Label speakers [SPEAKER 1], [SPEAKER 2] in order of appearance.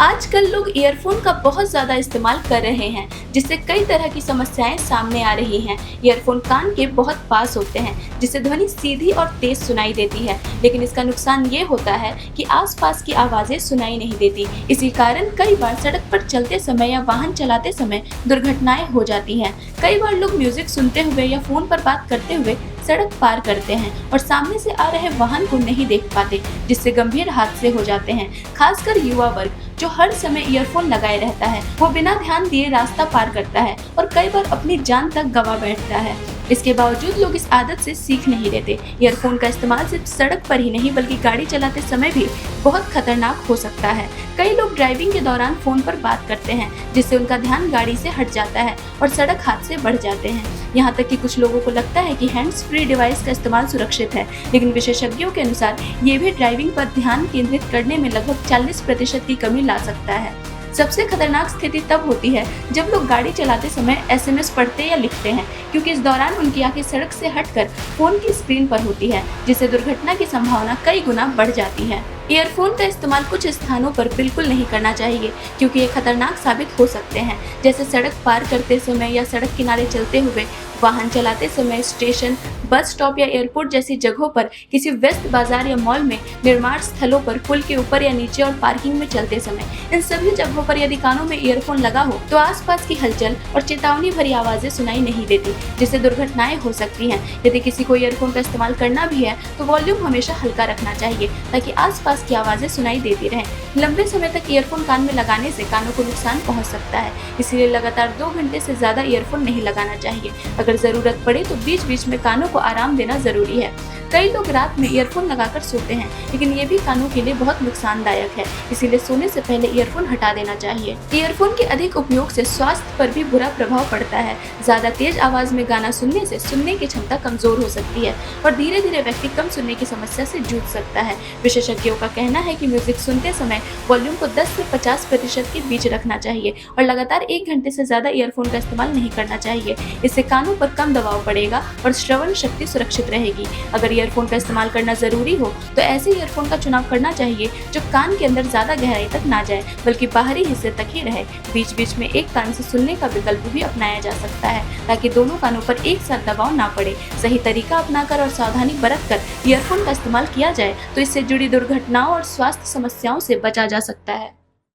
[SPEAKER 1] आजकल लोग ईयरफोन का बहुत ज़्यादा इस्तेमाल कर रहे हैं, जिससे कई तरह की समस्याएं सामने आ रही हैं। ईयरफोन कान के बहुत पास होते हैं, जिससे ध्वनि सीधी और तेज सुनाई देती है, लेकिन इसका नुकसान ये होता है कि आसपास की आवाज़ें सुनाई नहीं देती। इसी कारण कई बार सड़क पर चलते समय या वाहन चलाते समय दुर्घटनाएं हो जाती हैं। कई बार लोग म्यूजिक सुनते हुए या फ़ोन पर बात करते हुए सड़क पार करते हैं और सामने से आ रहे वाहन को नहीं देख पाते, जिससे गंभीर हादसे हो जाते हैं। खासकर युवा वर्ग जो हर समय ईयरफोन लगाए रहता है, वो बिना ध्यान दिए रास्ता पार करता है और कई बार अपनी जान तक गंवा बैठता है। इसके बावजूद लोग इस आदत से सीख नहीं लेते। ईयरफोन का इस्तेमाल सिर्फ सड़क पर ही नहीं बल्कि गाड़ी चलाते समय भी बहुत खतरनाक हो सकता है। कई लोग ड्राइविंग के दौरान फोन पर बात करते हैं, जिससे उनका ध्यान गाड़ी से हट जाता है और सड़क हादसे बढ़ जाते हैं। यहाँ तक कि कुछ लोगों को लगता है कि हैंड्स फ्री डिवाइस का इस्तेमाल सुरक्षित है, लेकिन विशेषज्ञों के अनुसार ये भी ड्राइविंग पर ध्यान केंद्रित करने में लगभग 40% की कमी ला सकता है। सबसे खतरनाक स्थिति तब होती है जब लोग गाड़ी चलाते समय एसएमएस पढ़ते या लिखते हैं, क्योंकि इस दौरान उनकी आंखें सड़क से हटकर फोन की स्क्रीन पर होती है, जिससे दुर्घटना की संभावना कई गुना बढ़ जाती है। ईयरफोन का इस्तेमाल कुछ स्थानों पर बिल्कुल नहीं करना चाहिए, क्योंकि ये खतरनाक साबित हो सकते हैं, जैसे सड़क पार करते समय या सड़क किनारे चलते हुए, वाहन चलाते समय, स्टेशन, बस स्टॉप या एयरपोर्ट जैसी जगहों पर, किसी व्यस्त बाजार या मॉल में, निर्माण स्थलों पर, पुल के ऊपर या नीचे और पार्किंग में चलते समय। इन सभी जगहों पर यदि कानों में ईयरफोन लगा हो तो आसपास की हलचल और चेतावनी भरी आवाजें सुनाई नहीं देती, जिससे दुर्घटनाएं हो सकती हैं। यदि किसी को ईयरफोन का इस्तेमाल करना भी है तो वॉल्यूम हमेशा हल्का रखना चाहिए, ताकि आसपास की आवाजें सुनाई देती रहें। लंबे समय तक ईयरफोन कान में लगाने से कानों को नुकसान पहुंच सकता है, इसलिए लगातार 2 घंटे से ज्यादा ईयरफोन नहीं लगाना चाहिए। अगर जरूरत पड़े तो बीच बीच में कानों को आराम देना जरूरी है। कई लोग रात में ईयरफोन लगाकर सोते हैं, लेकिन ये भी कानों के लिए बहुत नुकसानदायक है, इसीलिए सोने से पहले ईयरफोन हटा देना चाहिए। ईयरफोन के अधिक उपयोग से स्वास्थ्य पर भी बुरा प्रभाव पड़ता है। ज्यादा तेज आवाज में गाना सुनने से सुनने की क्षमता कमजोर हो सकती है और धीरे धीरे व्यक्ति कम सुनने की समस्या से जूझ सकता है। विशेषज्ञों का कहना है कि म्यूजिक सुनते समय वॉल्यूम को 10 से 50% के बीच रखना चाहिए और लगातार 1 घंटे से ज्यादा ईयरफोन का इस्तेमाल नहीं करना चाहिए। इससे कानों पर कम दबाव पड़ेगा और श्रवण शक्ति सुरक्षित रहेगी। अगर ईयरफोन का इस्तेमाल करना जरूरी हो तो ऐसे ईयरफोन का चुनाव करना चाहिए जो कान के अंदर ज्यादा गहराई तक ना जाए, बल्कि बाहरी हिस्से तक ही रहे। बीच बीच में एक कान से सुनने का विकल्प भी अपनाया जा सकता है, ताकि दोनों कानों पर एक साथ दबाव ना पड़े। सही तरीका अपनाकर और सावधानी बरतकर ईयरफोन का इस्तेमाल किया जाए तो इससे जुड़ी दुर्घटनाओं और स्वास्थ्य समस्याओं से बचा जा सकता है।